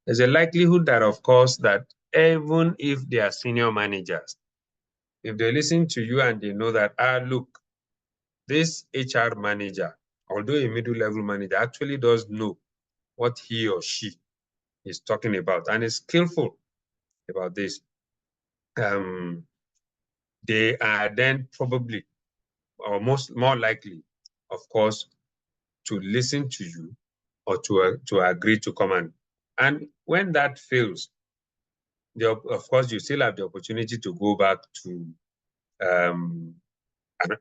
there's a likelihood that, of course, that even if they are senior managers, if they listen to you and they know that, look, this HR manager, although a middle-level manager, actually does know what he or she is talking about and is skillful about this, they are then probably, or more likely, of course, to listen to you or to agree to come on. And when that fails, of course, you still have the opportunity to go back to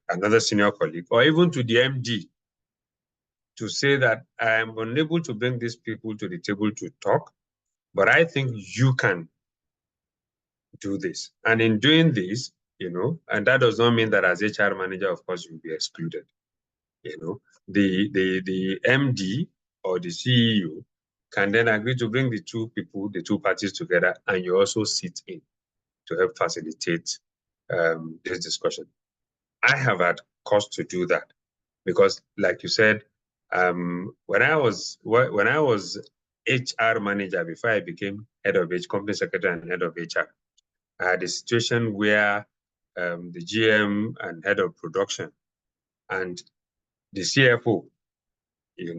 another senior colleague or even to the MD to say that I am unable to bring these people to the table to talk, but I think you can do this. And in doing this, and that does not mean that as HR manager, of course, you'll be excluded. The MD or the CEO can then agree to bring the two parties together, and you also sit in to help facilitate this discussion. I have had cause to do that because, like you said, when I was HR manager before I became head of company secretary and head of HR, I had a situation where the GM and head of production and the CFO, in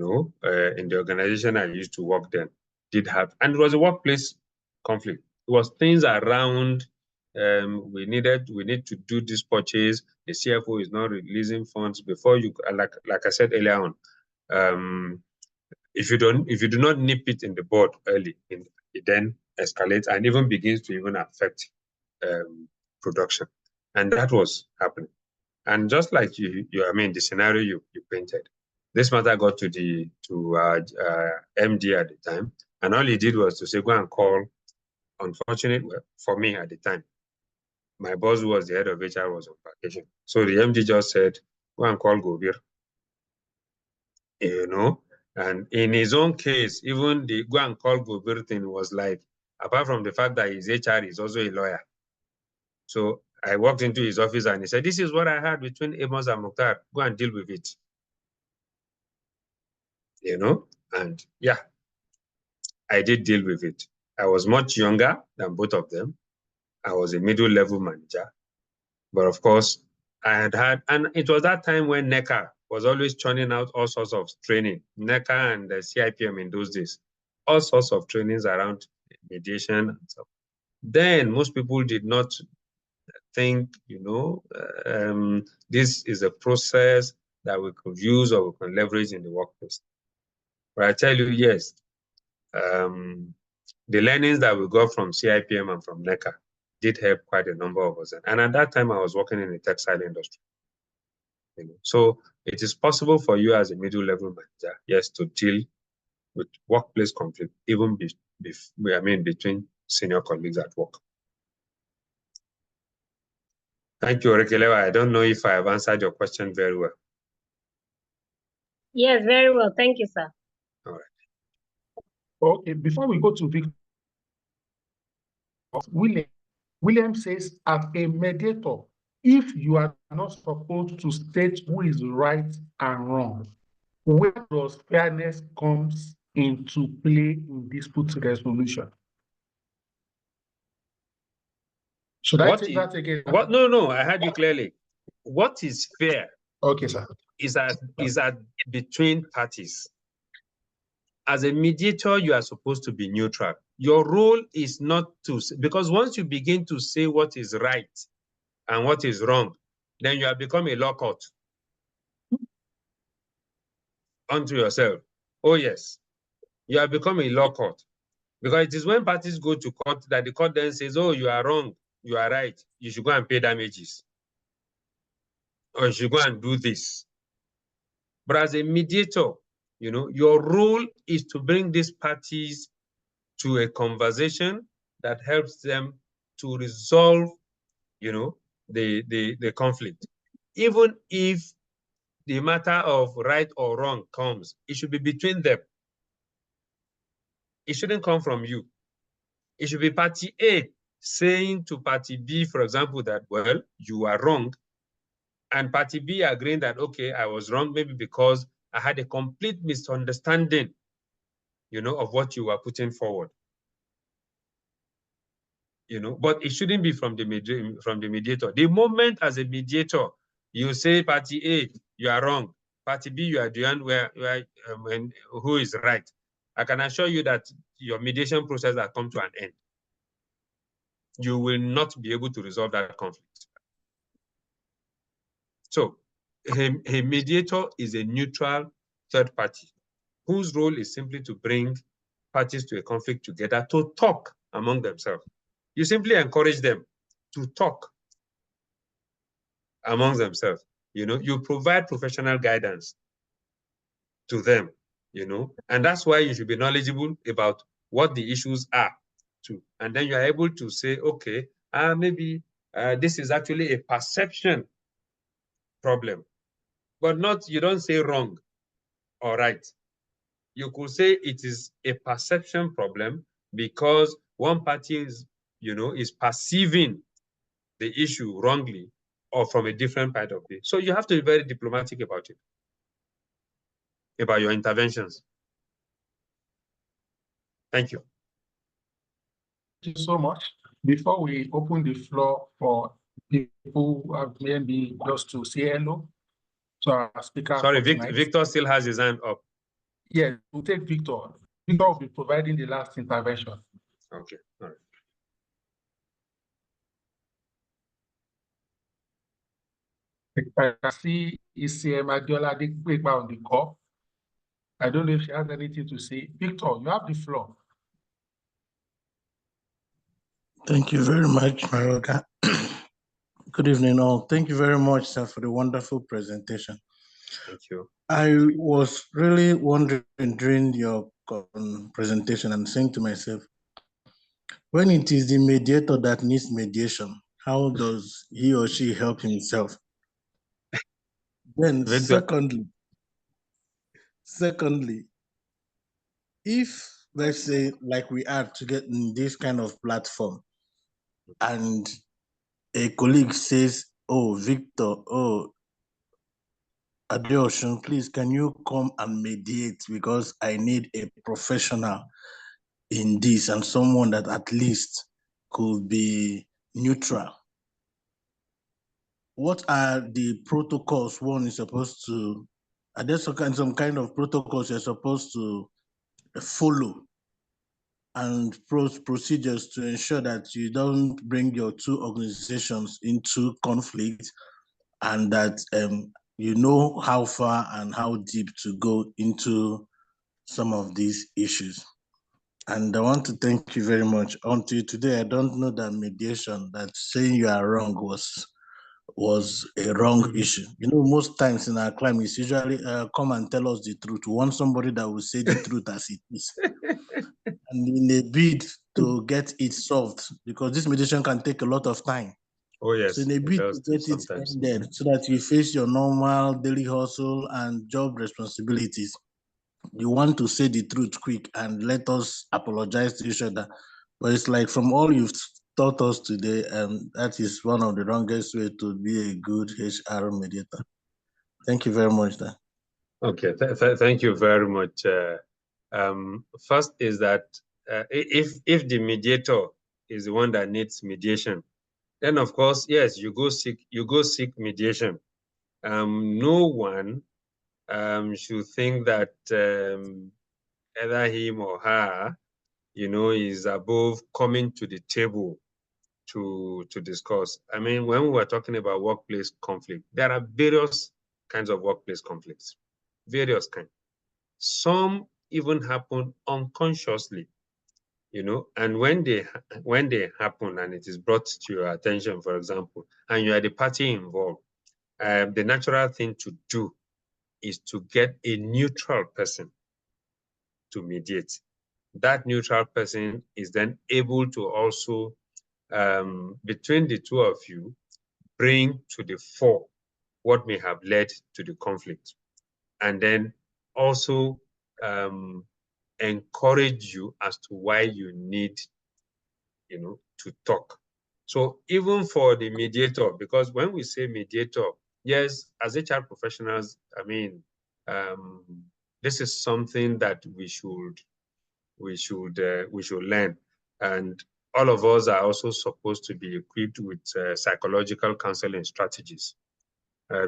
the organization I used to work then, did have, and it was a workplace conflict. It was things around, we need to do this purchase. The CFO is not releasing funds before you, like I said earlier on. If you do not nip it in the bud early, it then escalates and even begins to even affect production, and that was happening. And just like the scenario you painted, this matter got to MD at the time, and all he did was to say, go and call. Unfortunately, for me at the time, my boss, who was the head of HR, was on vacation. So the MD just said, go and call Gobir. And in his own case, even the go and call Gobir thing was like, apart from the fact that his HR is also a lawyer. So I walked into his office and he said, this is what I had between Amos and Mukhtar. Go and deal with it. And yeah, I did deal with it. I was much younger than both of them. I was a middle-level manager. But of course, and it was that time when NECA was always churning out all sorts of training. NECA and the CIPM in those days, all sorts of trainings around mediation and stuff. Then most people did not think, this is a process that we could use or we can leverage in the workplace. But I tell you, yes, the learnings that we got from CIPM and from NECA did help quite a number of us. And at that time, I was working in the textile industry. So it is possible for you as a middle-level manager, yes, to deal with workplace conflict, even between senior colleagues at work. Thank you, Orekelewa. I don't know if I have answered your question very well. Yes, very well. Thank you, sir. All right. Okay, before we go to Victor, William says, as a mediator, if you are not supposed to state who is right and wrong, where does fairness comes into play in dispute resolution? Should I take that again? No, I heard you clearly. What is fair? Okay, sir. Is that between parties. As a mediator, you are supposed to be neutral. Your role is not to, because once you begin to say what is right and what is wrong, then you have become a law court unto yourself. Oh yes, you have become a law court. Because it is when parties go to court that the court then says, oh, you are wrong, you are right, you should go and pay damages. Or you should go and do this. But as a mediator, your role is to bring these parties to a conversation that helps them to resolve, the conflict. Even if the matter of right or wrong comes, it should be between them. It shouldn't come from you. It should be party A saying to party B, for example, that, well, you are wrong. And party B agreeing that, okay, I was wrong, maybe because I had a complete misunderstanding, of what you were putting forward. but it shouldn't be from the mediator. The moment as a mediator, you say party A, you are wrong. Party B, you are the one who is right. I can assure you that your mediation process has come to an end. You will not be able to resolve that conflict. So a mediator is a neutral third party whose role is simply to bring parties to a conflict together to talk among themselves. You simply encourage them to talk among themselves. You provide professional guidance to them, and that's why you should be knowledgeable about what the issues are too. And then you are able to say, okay, maybe this is actually a perception problem, but you don't say wrong or right. You could say it is a perception problem because one party is perceiving the issue wrongly or from a different point of view. So you have to be very diplomatic about it, about your interventions. Thank you. Thank you so much. Before we open the floor for people who have maybe just to say hello to our speaker. Sorry, Victor still has his hand up. Yes, we'll take Victor. Victor will be providing the last intervention. Okay, all right. I can see ECM Adiola on the call. I don't know if she has anything to say. Victor, you have the floor. Thank you very much, Maroka. Good evening, all. Thank you very much, sir, for the wonderful presentation. Thank you. I was really wondering during your presentation and saying to myself, when it is the mediator that needs mediation, how does he or she help himself? Then, secondly, if, let's say, like we are to get in this kind of platform, and a colleague says, oh, Victor, oh, Adeosun, please, can you come and mediate because I need a professional in this and someone that at least could be neutral. What are the protocols one is supposed to, are there some kind of protocols you're supposed to follow and procedures to ensure that you don't bring your two organizations into conflict and that you know how far and how deep to go into some of these issues? And I want to thank you very much. Until today, I don't know that mediation, that saying you are wrong was a wrong issue. Most times in our climate, it's usually come and tell us the truth. We want somebody that will say the truth as it is. And in a bid to get it solved, because this mediation can take a lot of time. Oh, yes. So in a bid to get it ended so that you face your normal daily hustle and job responsibilities, you want to say the truth quick and let us apologize to each other. But it's like from all you've taught us today, that is one of the wrongest way to be a good HR mediator. Thank you very much, Dan. Okay, thank you very much. First is that if the mediator is the one that needs mediation, then of course, yes, you go seek mediation. No one should think that either him or her, is above coming to the table to discuss. I mean, when we were talking about workplace conflict, there are various kinds of workplace conflicts, various kinds. Some even happen unconsciously, and when they happen and it is brought to your attention, for example, and you are the party involved, the natural thing to do is to get a neutral person to mediate. That neutral person is then able to also, between the two of you, bring to the fore what may have led to the conflict, and then also encourage you as to why you need, to talk. So even for the mediator, because when we say mediator, yes, as HR professionals, I mean, this is something that we should learn. And all of us are also supposed to be equipped with psychological counseling strategies,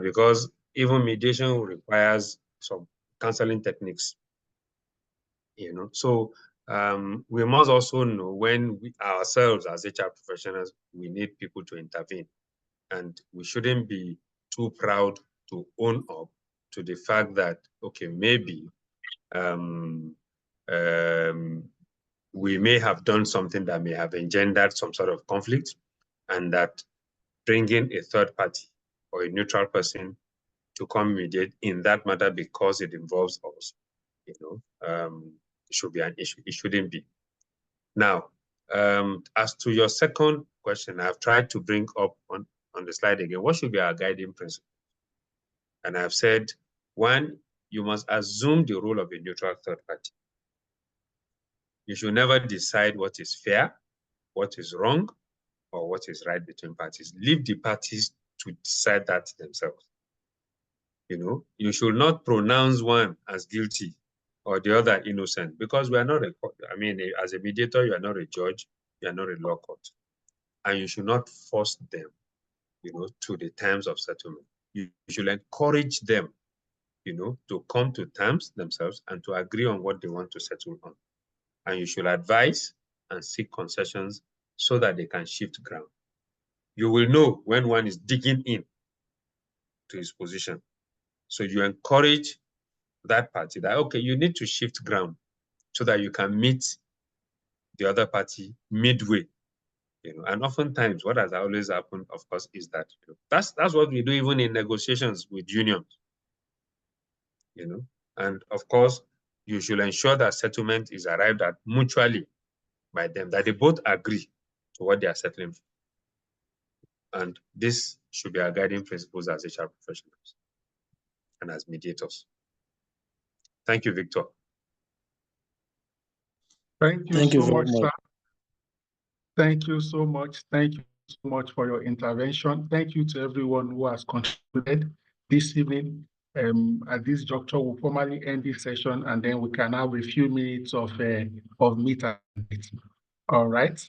because even mediation requires some counseling techniques. So we must also know when we ourselves as HR professionals, we need people to intervene, and we shouldn't be too proud to own up to the fact that, okay, maybe we may have done something that may have engendered some sort of conflict, and that bringing a third party or a neutral person to come mediate in that matter because it involves us, should be an issue. It shouldn't be. Now, as to your second question, I've tried to bring up on the slide again, what should be our guiding principle? And I've said, one, you must assume the role of a neutral third party. You should never decide what is fair, what is wrong, or what is right between parties. Leave the parties to decide that themselves. You should not pronounce one as guilty or the other innocent, because we are not as a mediator, you are not a judge, you are not a law court. And you should not force them, to the terms of settlement. You should encourage them, to come to terms themselves and to agree on what they want to settle on. And you should advise and seek concessions so that they can shift ground. You will know when one is digging in to his position. So you encourage that party that, okay, you need to shift ground so that you can meet the other party midway. And oftentimes what has always happened, of course, is that that's what we do even in negotiations with unions. And of course, you should ensure that settlement is arrived at mutually by them, that they both agree to what they are settling for. And this should be our guiding principles as HR professionals and as mediators. Thank you, Victor. Thank you Thank you so very much, much. sir. Thank you so much. Thank you so much for your intervention. Thank you to everyone who has contributed this evening. At this juncture, we'll formally end this session, and then we can have a few minutes of meet and greet. All right.